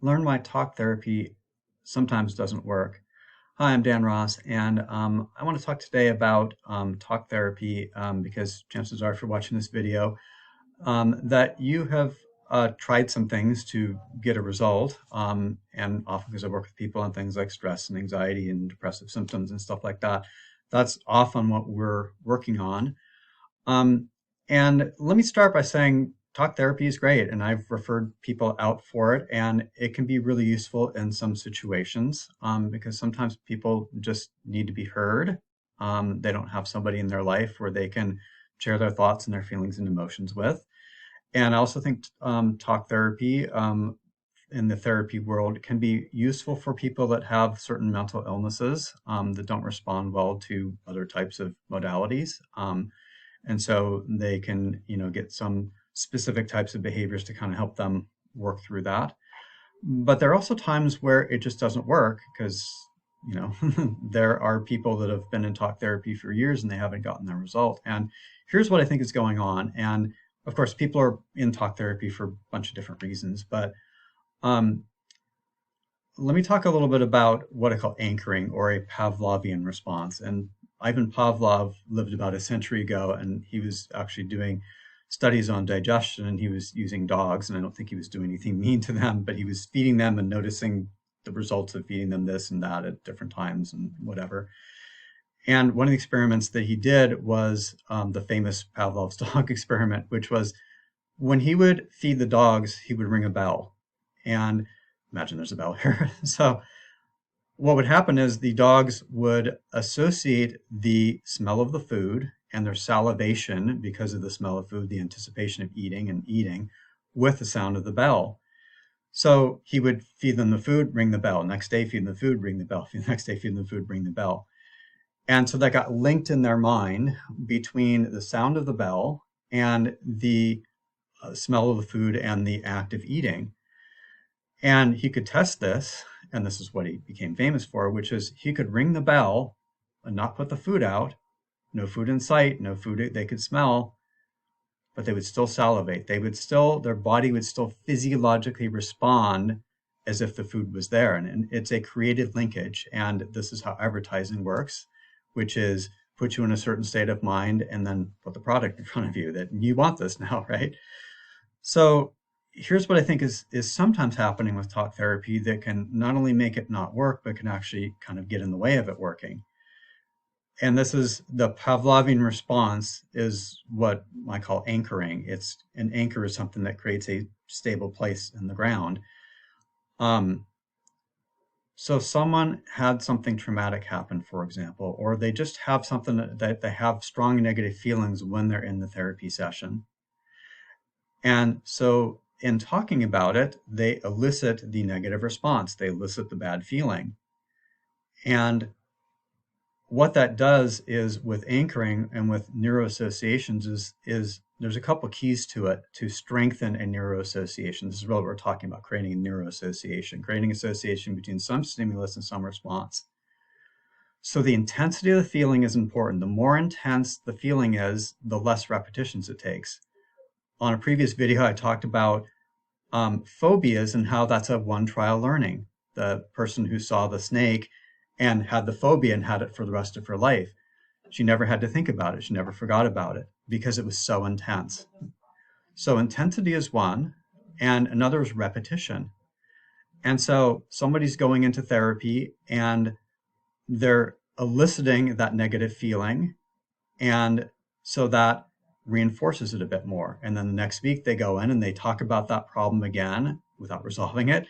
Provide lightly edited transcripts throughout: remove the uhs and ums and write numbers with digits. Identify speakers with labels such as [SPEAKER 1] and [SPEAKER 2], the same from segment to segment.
[SPEAKER 1] learn why talk therapy sometimes doesn't work. Hi, I'm Dan Ross, and I want to talk today about talk therapy because chances are, if you're watching this video, that you have tried some things to get a result. And often, because I work with people on things like stress and anxiety and depressive symptoms and stuff like that, that's often what we're working on. Um, and let me start by saying talk therapy is great, and I've referred people out for it, and it can be really useful in some situations because sometimes people just need to be heard. They don't have somebody in their life where they can share their thoughts and their feelings and emotions with. And I also think talk therapy in the therapy world can be useful for people that have certain mental illnesses that don't respond well to other types of modalities. And so they can, get some specific types of behaviors to kind of help them work through that. But there are also times where it just doesn't work because, there are people that have been in talk therapy for years and they haven't gotten their result. And here's what I think is going on. And of course, people are in talk therapy for a bunch of different reasons. But um, let me talk a little bit about what I call anchoring or a Pavlovian response. And Ivan Pavlov lived about a century ago, and he was actually doing studies on digestion, and he was using dogs, and I don't think he was doing anything mean to them, but he was feeding them and noticing the results of feeding them this and that at different times and whatever. And one of the experiments that he did was the famous Pavlov's dog experiment, which was when he would feed the dogs, he would ring a bell. And imagine there's a bell here. So what would happen is the dogs would associate the smell of the food and their salivation because of the smell of food, the anticipation of eating and eating, with the sound of the bell. So he would feed them the food, ring the bell. Next day, feed them the food, ring the bell. Next day, feed them the food, ring the bell. And so that got linked in their mind between the sound of the bell and the smell of the food and the act of eating. And he could test this, and this is what he became famous for, which is he could ring the bell and not put the food out, no food in sight, no food they could smell, but they would still salivate. Their body would still physiologically respond as if the food was there. And it's a created linkage. And this is how advertising works, which is put you in a certain state of mind and then put the product in front of you that you want this now, right? So here's what I think is sometimes happening with talk therapy that can not only make it not work, but can actually kind of get in the way of it working. And this is the Pavlovian response is what I call anchoring. It's an anchor is something that creates a stable place in the ground. So someone had something traumatic happen, for example, or they just have something that they have strong negative feelings when they're in the therapy session. And so in talking about it, they elicit the negative response. They elicit the bad feeling. And what that does is with anchoring and with Neuro Associations is there's a couple keys to it to strengthen a Neuro Association. This is really what we're talking about, creating a Neuro Association, creating association between some stimulus and some response. So the intensity of the feeling is important. The more intense the feeling is, the less repetitions it takes. On a previous video, I talked about phobias and how that's a one trial learning. The person who saw the snake and had the phobia and had it for the rest of her life, she never had to think about it. She never forgot about it because it was so intense. So intensity is one, and another is repetition. And so somebody's going into therapy and they're eliciting that negative feeling, and so that reinforces it a bit more. And then the next week they go in and they talk about that problem again without resolving it.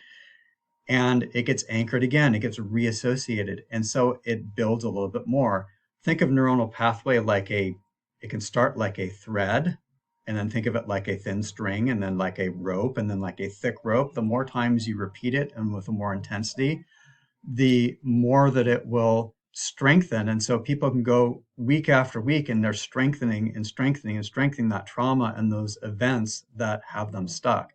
[SPEAKER 1] And it gets anchored again, it gets reassociated. And so it builds a little bit more. Think of neuronal pathway it can start like a thread, and then think of it like a thin string, and then like a rope, and then like a thick rope. The more times you repeat it and with more intensity, the more that it will strengthen. And so people can go week after week and they're strengthening and strengthening and strengthening that trauma and those events that have them stuck.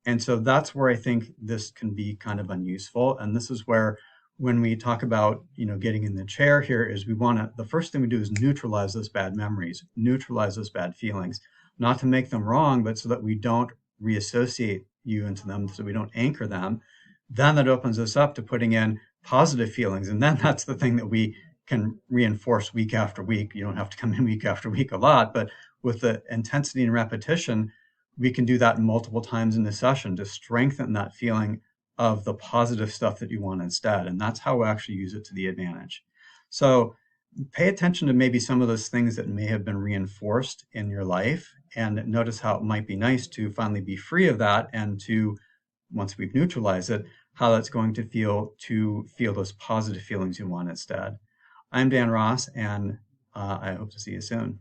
[SPEAKER 1] And so that's where I think this can be kind of unuseful. And this is where, when we talk about, getting in the chair here, is the first thing we do is neutralize those bad memories, neutralize those bad feelings, not to make them wrong, but so that we don't reassociate you into them so we don't anchor them, then that opens us up to putting in positive feelings. And then that's the thing that we can reinforce week after week. You don't have to come in week after week a lot, but with the intensity and repetition, we can do that multiple times in the session to strengthen that feeling of the positive stuff that you want instead. And that's how we actually use it to the advantage. So pay attention to maybe some of those things that may have been reinforced in your life, and notice how it might be nice to finally be free of that, and to, once we've neutralized it, how that's going to feel those positive feelings you want instead. I'm Dan Ross, and I hope to see you soon.